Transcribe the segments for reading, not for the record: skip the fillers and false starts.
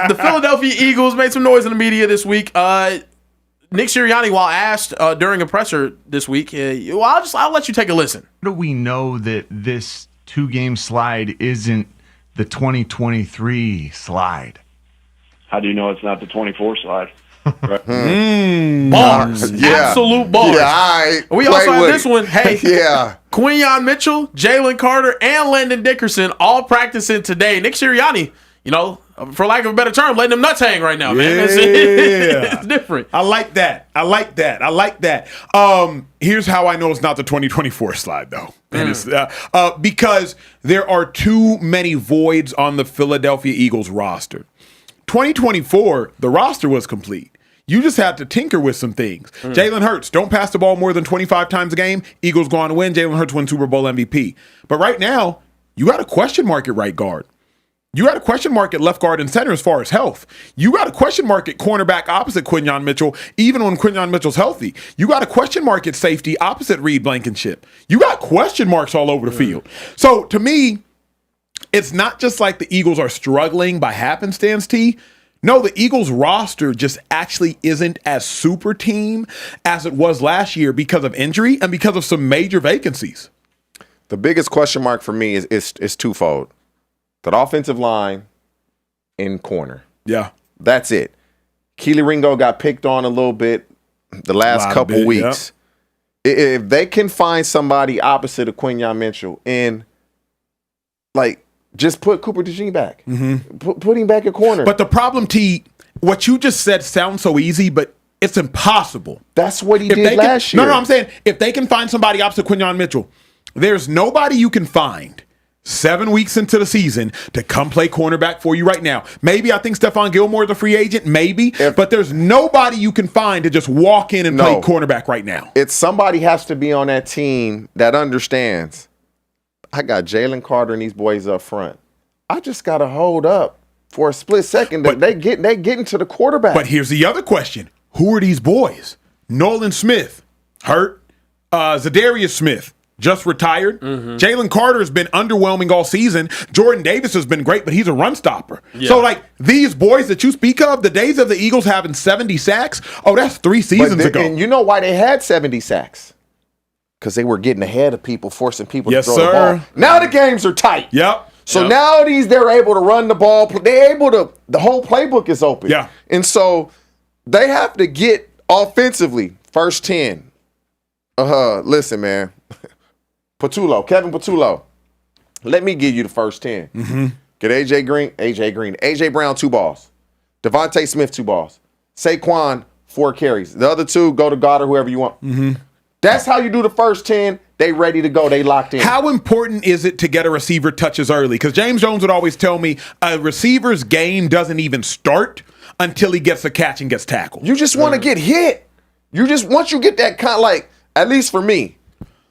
the Philadelphia Eagles made some noise in the media this week. Nick Sirianni, while asked during a presser this week, I'll let you take a listen. How do we know that this 2-game slide isn't the 2023 slide? How do you know it's not the 24 slide? Right. Bars. Absolute bars. Yeah, we also have this one. Hey, yeah. Quinyon Mitchell, Jalen Carter, and Landon Dickerson all practicing today. Nick Sirianni, for lack of a better term, letting them nuts hang right now, man. It's different. I like that. Here's how I know it's not the 2024 slide, though. Because there are too many voids on the Philadelphia Eagles roster. 2024, the roster was complete. You just had to tinker with some things. Jalen Hurts, don't pass the ball more than 25 times a game. Eagles go on to win. Jalen Hurts wins Super Bowl MVP. But right now, you got a question mark at right guard. You got a question mark at left guard and center as far as health. You got a question mark at cornerback opposite Quinyon Mitchell, even when Quinyon Mitchell's healthy. You got a question mark at safety opposite Reed Blankenship. You got question marks all over the field. So to me, it's not just like the Eagles are struggling by happenstance, T. No, the Eagles roster just actually isn't as super team as it was last year because of injury and because of some major vacancies. The biggest question mark for me is twofold. That offensive line and corner. Yeah. That's it. Keely Ringo got picked on a little bit the last couple weeks. Yep. If they can find somebody opposite of Quinyon Mitchell and, just put Cooper DeJean back. Mm-hmm. Put him back at corner. But the problem, T, what you just said sounds so easy, but it's impossible. That's what he did last year. No, I'm saying if they can find somebody opposite Quinyon Mitchell, there's nobody you can find 7 weeks into the season to come play cornerback for you right now. Maybe I think Stephon Gilmore is a free agent, but there's nobody you can find to just walk in and play cornerback right now. It's somebody has to be on that team that understands, I got Jalen Carter and these boys up front. I just got to hold up for a split second. They get into the quarterback. But here's the other question. Who are these boys? Nolan Smith, hurt. Zadarius Smith, just retired. Mm-hmm. Jalen Carter has been underwhelming all season. Jordan Davis has been great, but he's a run stopper. Yeah. So, these boys that you speak of, the days of the Eagles having 70 sacks, that's 3 seasons ago. And you know why they had 70 sacks? Because they were getting ahead of people, forcing people to throw the ball. Now the games are tight. Yep. So now they're able to run the ball. They're able to, the whole playbook is open. Yeah. And so they have to get offensively, first 10. Listen, man. Kevin Patullo. Let me give you the first 10. Mm-hmm. Get AJ Brown, 2 balls. Devontae Smith, 2 balls. Saquon, 4 carries. The other 2, go to Goddard, whoever you want. Mm-hmm. That's how you do the first 10. They ready to go. They locked in. How important is it to get a receiver touches early? Because James Jones would always tell me a receiver's game doesn't even start until he gets a catch and gets tackled. You just want to get hit. Once you get that at least for me,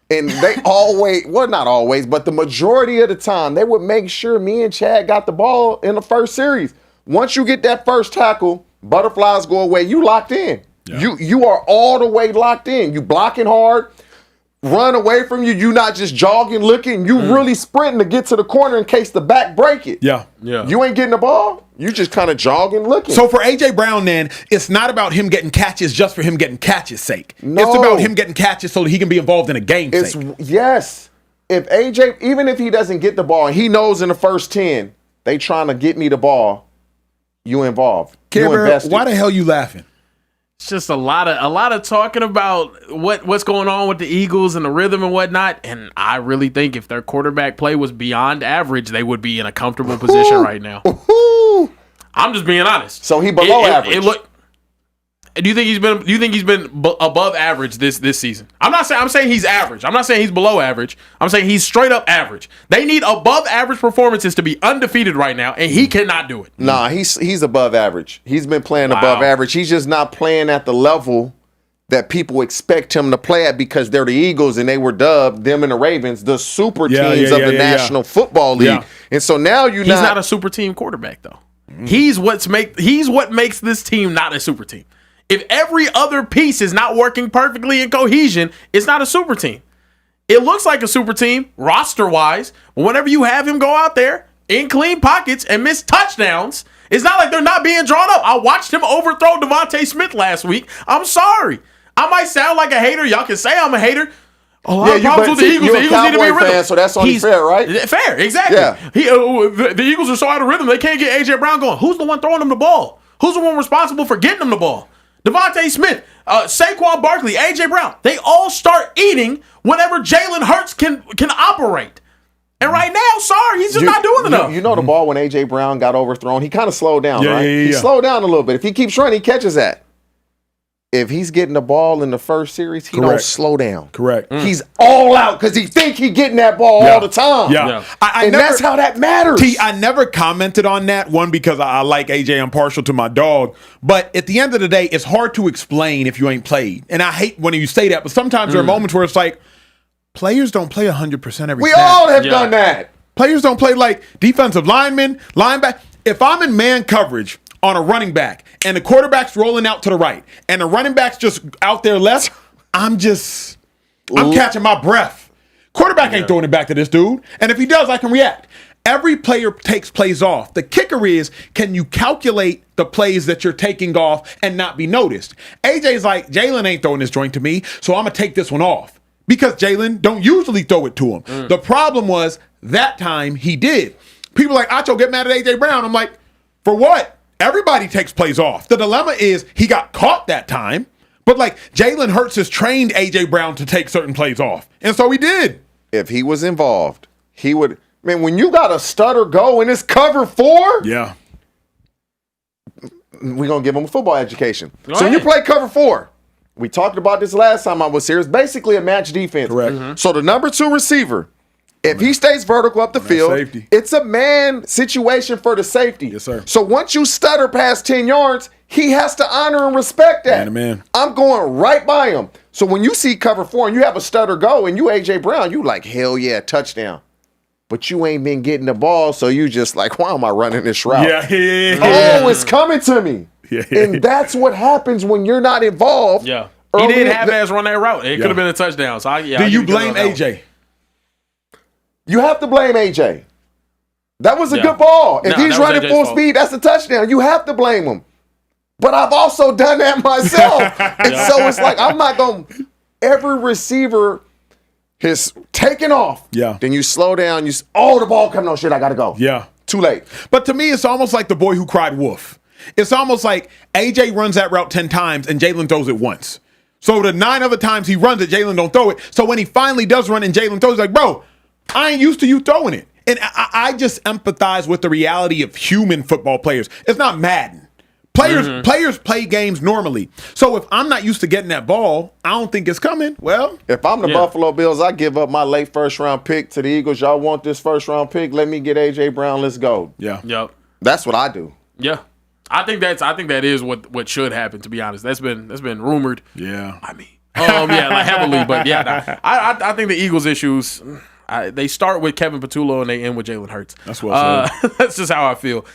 and they always, not always, but the majority of the time, they would make sure me and Chad got the ball in the first series. Once you get that first tackle, butterflies go away, you locked in. Yeah. You are all the way locked in. You blocking hard, run away from you. You not just jogging, looking. You really sprinting to get to the corner in case the back break it. Yeah. You ain't getting the ball. You just kind of jogging, looking. So for A.J. Brown, then, it's not about him getting catches just for him getting catches' sake. No. It's about him getting catches so that he can be involved in a game sake. Yes. If A.J., even if he doesn't get the ball, and he knows in the first 10, they trying to get me the ball, you involved. Care Bear, why the hell you laughing? It's just a lot of talking about what's going on with the Eagles and the rhythm and whatnot. And I really think if their quarterback play was beyond average, they would be in a comfortable position right now. I'm just being honest. So he below average. Do you think he's been above average this season? I'm saying he's average. I'm not saying he's below average. I'm saying he's straight up average. They need above average performances to be undefeated right now, and he cannot do it. Nah, he's above average. He's been playing above average. He's just not playing at the level that people expect him to play at because they're the Eagles and they were dubbed, them and the Ravens, the super teams of the National Football League. Yeah. And so now he's not a super team quarterback though. He's what makes this team not a super team. If every other piece is not working perfectly in cohesion, it's not a super team. It looks like a super team roster-wise, but whenever you have him go out there in clean pockets and miss touchdowns It's not like they're not being drawn up. I watched him overthrow Devontae Smith last week. I'm sorry. I might sound like a hater. Y'all can say I'm a hater. A lot of problems with the Eagles. The Eagles need to be in rhythm. Fan, so that's only fair, right? Fair, exactly. Yeah. The Eagles are so out of rhythm, they can't get A.J. Brown going. Who's the one throwing them the ball? Who's the one responsible for getting them the ball? Devontae Smith, Saquon Barkley, A.J. Brown. They all start eating whenever Jalen Hurts can operate. And right now, sorry, he's just not doing enough. You know the ball when A.J. Brown got overthrown, he kind of slowed down, right? Yeah. He slowed down a little bit. If he keeps running, he catches that. If he's getting the ball in the first series, he don't slow down. Correct. He's all out because he think he getting that ball all the time. Yeah. And that's how that matters. I never commented on that, one, because I like AJ. I'm partial to my dog. But at the end of the day, it's hard to explain if you ain't played. And I hate when you say that, but sometimes there are moments where it's like, players don't play 100% every We snap. all have done that. Players don't play like defensive linemen, linebacker. If I'm in man coverage on a running back and the quarterback's rolling out to the right and the running back's just out there left, I'm catching my breath. Quarterback ain't throwing it back to this dude. And if he does, I can react. Every player takes plays off. The kicker is, can you calculate the plays that you're taking off and not be noticed? AJ's like, Jalen ain't throwing this joint to me, so I'm going to take this one off. Because Jalen don't usually throw it to him. The problem was that time he did. People like, Acho, get mad at A.J. Brown. I'm like, for what? Everybody takes plays off. The dilemma is he got caught that time, but like Jalen Hurts has trained A.J. Brown to take certain plays off. And so he did. If he was involved, he would. Man, when you got a stutter go and it's cover 4, Yeah. we're going to give him a football education. Go So when you ahead. play cover 4, we talked about this last time I was here. It's basically a match defense. Correct. So the number 2 receiver, if he stays vertical up the field, safety. it's a man situation for the safety. Yes, sir. So once you stutter past 10 yards, he has to honor and respect that. Man to man. I'm going right by him. So when you see cover 4 and you have a stutter go and you A.J. Brown, you like, hell yeah, touchdown. But you ain't been getting the ball, so you just like, why am I running this route? Yeah. Oh, it's coming to me. Yeah. And that's what happens when you're not involved. Yeah. He Early did in half-ass run that route. It could have been a touchdown. So Do you blame AJ? You have to blame AJ. That was a Yeah. good ball. If Nah, he's that was running AJ's full fault. speed, that's a touchdown. You have to blame him. But I've also done that myself. And so it's like, I'm not going to, every receiver is taking off. Yeah. Then you slow down. The ball coming on, shit, I got to go. Yeah. Too late. But to me, it's almost like the boy who cried wolf. It's almost like AJ runs that route 10 times and Jalen throws it once. So the 9 other times he runs it, Jalen don't throw it. So when he finally does run and Jalen throws it, like, bro, I ain't used to you throwing it. And I just empathize with the reality of human football players. It's not Madden. Players play games normally. So if I'm not used to getting that ball, I don't think it's coming. Well, If I'm the Buffalo Bills, I give up my late first-round pick to the Eagles. Y'all want this first-round pick? Let me get A.J. Brown. Let's go. yeah. Yep. That's what I do. Yeah. I think that is what should happen, to be honest. That's been rumored. Yeah. I mean, like heavily, but yeah, I think the Eagles' issues, they start with Kevin Patullo and they end with Jalen Hurts. That's what I That's just how I feel.